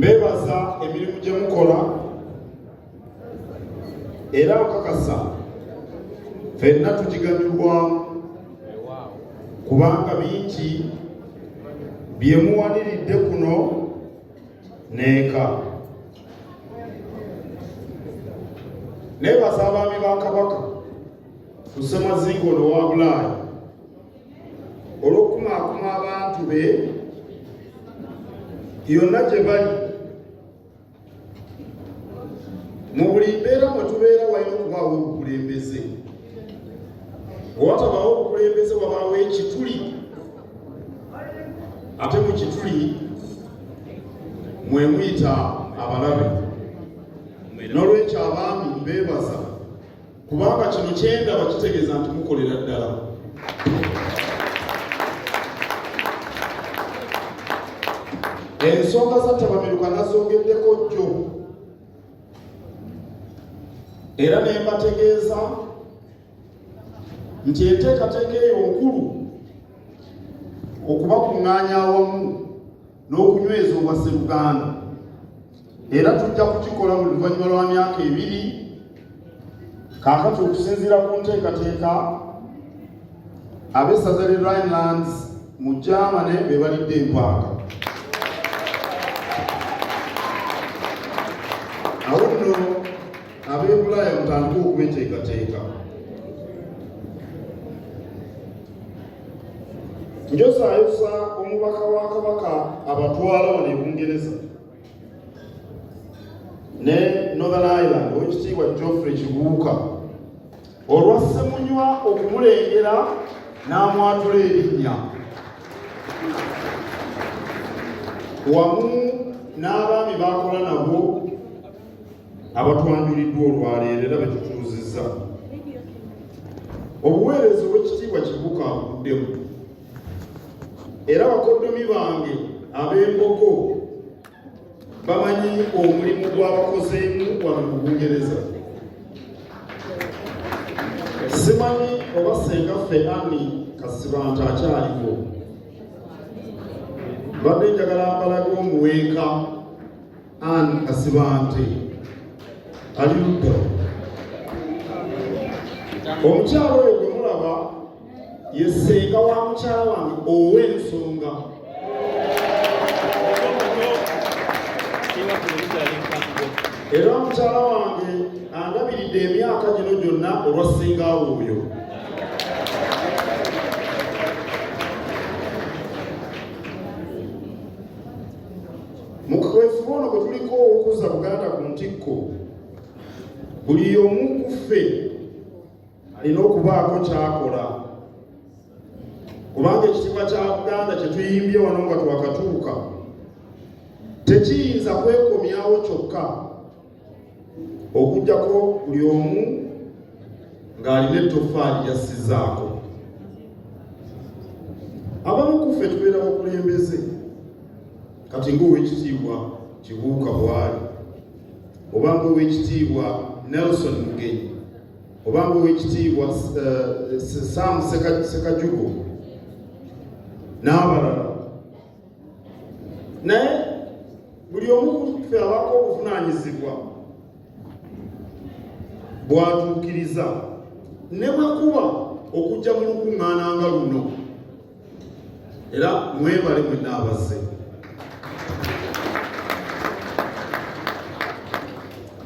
mbebaza emirimu gye mukola era okakasa ffenna tugiganyulwamu kubanga bingi bye muwaniridde kuno n'eka. Neebaza abaami ba Kabaka ku Ssemazingoolo wa Bulaaya olw'okukumaakuma abantu be yonna gye bali. Mu buli mbeera mwe tubeera walina okubaawo obukulembeze. Bwe watabaawo obukulembeze wabaawo ekituli, ate mu kituli mwe muyita abalabe. N'olwekyo abaami mbeebaza kubanga kino kyendaba kitegeeza nti mukolera ddala. Ensonga za Tabamiruka nazongeddeko jjo era ne mbategeeza nti enteekateeka eyo nkulu okubakuŋŋaanya awamu n'okunyweza obwa Sseruganda, era tujja kukikola mu luvannyuma lwa myaka 2 kaakati okusinziira ku nteekateeka. Ab'essaza lye Rhinelands mu Germany be balidde empanga. Awo nno ab'e Bulaaya mutandika okubeteekateeka. Njosaayosa omubaka wa Kabaka abatwala wano e Bungereza ne Northern Ireland Oweekitiibwa Geoffrey Kibuuka olwa Ssemunywa okumulengera n'amwatula erinnya wamu n'abaami bakola nabo abatwanjuliddwa olwaleero era betutuuzizza. Obuweereza Oweekitiibwa Kibuuka abuguddemu era bakoddomi bange ab'Embogo bamanyi omulimu gw'abakozeemu wano mu Bungereza. Simanyi oba Ssengaffe Annie Kasibanta akyaliko. Badde njagala mbalaga omuweeka Annie Kasibante ali ludda. Omukyalo oyo gwe mulaba ye ssenga wa mukyala wange ow'ensonga. Era mukyala wange andabiridde emyaka gino gyonna olwa ssengawo oyo. Mu kaweefube ono gwe tuliko okuzza Buganda ku ntikko, buli omu ku ffe alina okubaako ky'akola, kubanga ekitiibwa kya Buganda kye tuyimbye wano nga twakatuuka tekiyinza kwekomyawo kyokka okuggyako buli omu ng'alina ettoffaali ly'assizzaako. Abamu ku ffe tubeera bakulembeze kati ng'Oweekitiibwa Kibuuka bw'ali, oba ng'Oweekitiibwa Nelson Mugenyi, oba ng'Oweekitiibwa Sam Sekajugo n'abalala. Naye buli omu ku ffe abaako obuvunaanyizibwa bw'atuukiriza ne bwe kuba okujja mu lukuŋŋaana nga luno, era mwebale mwenna abazze.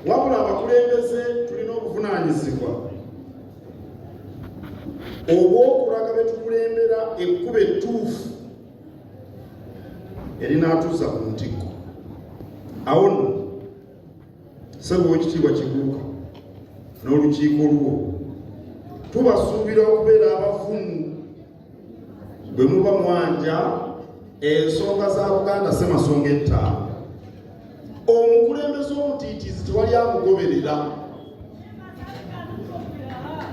Wabula abakulembeze tulina obuvunaanyizibwa obw'okulaga be tukulembera ekkubo ettuufu erinaatuusa ku ntikko. Awo nno ssebo Oweekitiibwa Kibuuka n'olukiiko lwo tubasuubira okubeera abavumu bwe muba mwanja ensonga za Buganda ssemasonga ettaano. Omukulembeze omutiitiizi tewali amugoberera.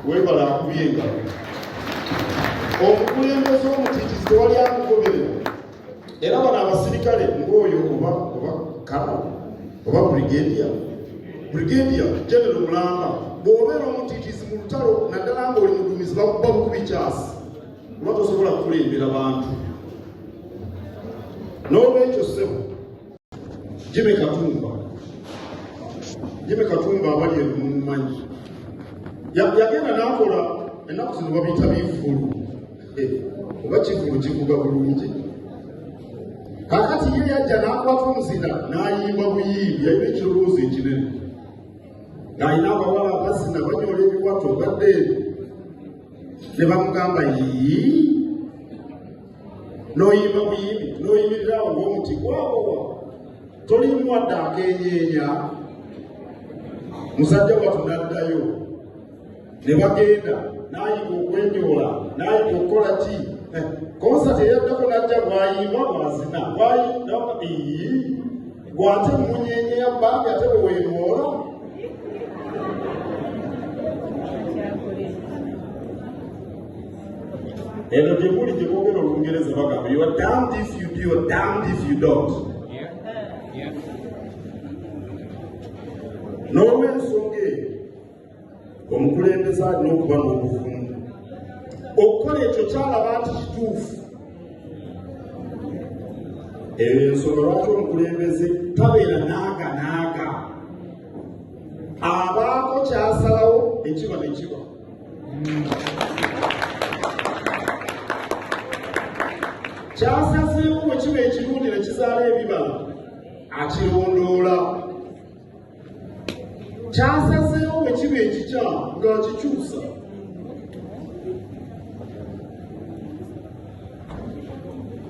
Weebala akubye engalo. Omukulembeze omutiitiizi tewali amugoberera. Era bano abasirikale ng'oyo oba kano oba Brigadier General Mulamba bw'obeera omutiitiizi mu lutalo naddala ng'oli muduumizi bakuba bukubi kyasi kuba tosobola kukulembera bantu. N'olwekyo ssebo Jimmy Katumba abali emumanyi yagenda n'akola ennaku zino babiyita bifulu oba kifulu kivuga bulungi. Kakati ye yajja n'akwata omuzira n'ayimba buyimbi, yalina ekirowoozo ekinene ng'alina abawala abazina banyola ebiwato obadde ne bamugamba yii n'oyimba buyimbi n'oyimirira awo ng'omuti gwawowa tolimwadde akenyeenya. Musajja wattu n'addayo ne bagenda n'ayiga okwenyola n'ayiga okukola ki konsati eyaddako n'ajja bw'ayimba bw'azina gw'ate munyenye ya bbange ate bwe weemoola. Eno gye muli gye boogera Olungereza bagamba you are damned if you do, you are damned if you don't. N'olw'ensonga eyo omukulembeze alina okuba n'obuvumu okukola ekyo kyalaba nti kituufu. Eyo ensonga lwaki omukulembeze tabeera naaga abaako kyasalawo ekiba ne kiba. Kyasazeemu bwe kiba ekirungi ne kizaala ebibala akirondoola. Kyasazeewo bwe kiba ekikyamu ng'akikyusa.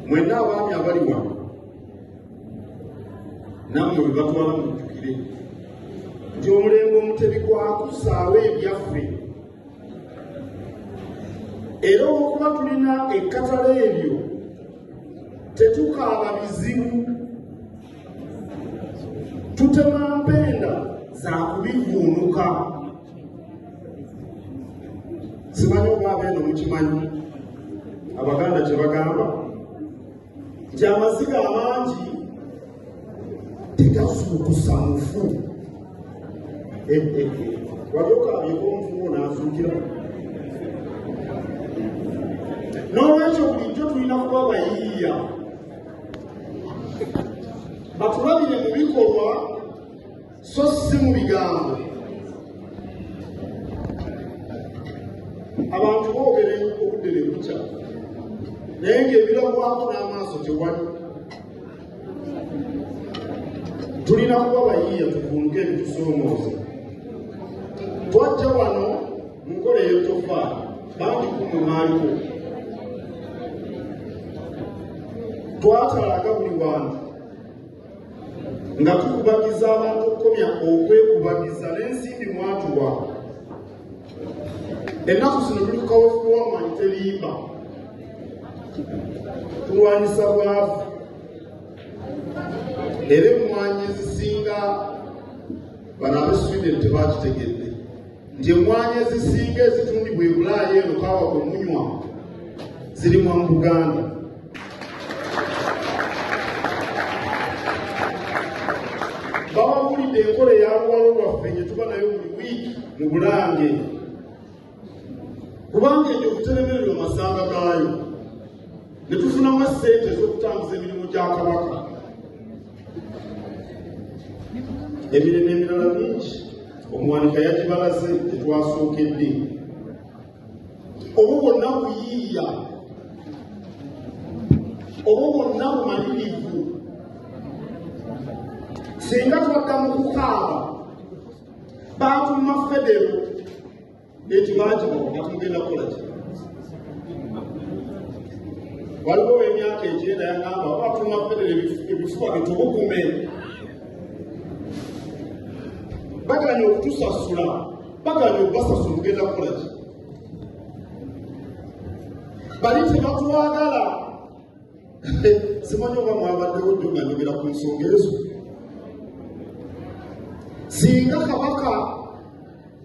Mwenna abaami abali wano nammwe bwe batwala mujjukire nti omulembe omutebi gwakusaawo ebyaffe, era olw'okuba tulina ekkatala eryo tetukaaba bizibu, tutema mpenda za kubivuunuka. Simanyi oba abeeno mukimanyi Abaganda kye bagamba nti amaziga amangi tegafuukusa mufu. Wali okabyeko omufumu n'azuukira. N'olwekyo bulijjo tulina kuba bayiiya, batulabire mu bikolwa so si mu bigambo. Abantu boogera obudde ne bukya naye ng'ebirabwako n'amaaso tewali. Tulina kuba bayiiya tuvunuke ebitusoomooza. Twajja wano mu nkola ey'ettoffaali bangi kumwe maaliko, twatalaga buli wantu nga tukubagiza abantu okukomya okwekubagiza n'ensimbi mwatuwa. Ennaku zino tuli ku kaweefube w'amanyi terimba, tulwanyisa bwavu. Era emmwanyi ezisinga bano ab'e Sweden tebakitegedde nti emmwanyi ezisinga ezitundibwa e Bulaaya eno kaawa bwe munywa zirimwa mu Buganda. Babawulidde enkola eya luwalo lwaffe gye tuba nayo buli wiiki mu Bulange, kubanga egyo okuteremererwa amasanga gaayo ne tufunamu essente ez'okutambuza emirimu gya Kabaka. Emirembe emirala mingi omuwanika yagibalaze tetwasookedde. Obwo bwonna buyiiya, obwo bwonna bumalirivu. Singa twadda mu kukaaba baatuma Federo ekibagiba atugenda kukola ki? Waliwo emyaka 9 yagamba baatuma Federo ebifuba bitubukume, baganya okutusasula, baganya okubasasula mugenda kukola ki? Bali tebatwagala. Simanyi oba mwabaddewo ddyo nga njogera ku nsonga ezo. Singa Kabaka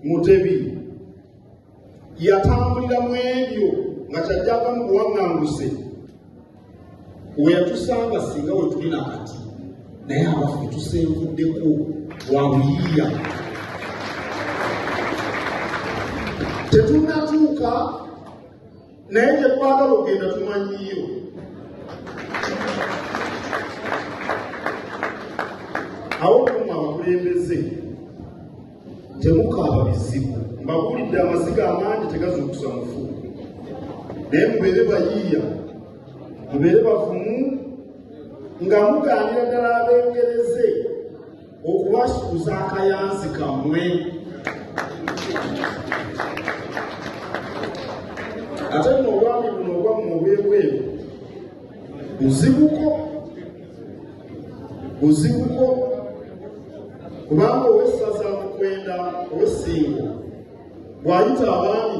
Mutebi yatambulira mu ebyo nga kyajjava mu buwaŋŋanguse, we yatusanga singa we tuli nakati, naye abaffe tusenvuddeko wa buyiiya. Tetunnatuuka naye gye twagala okugenda tumanyiyo. awo kumwe abakulembeze temukaaba bizibu mbabuulidde amaziga amangi tegazuukusa mufu naye mubeere bayiiya mubeere bavumu nga mugaanira ddala abengereze okubasuuza akayanzi kammwe ate nno obwami buno obwammwe obwebweru buzibuko kubanga owessaza mukwenda owessingo bw'ayita abaami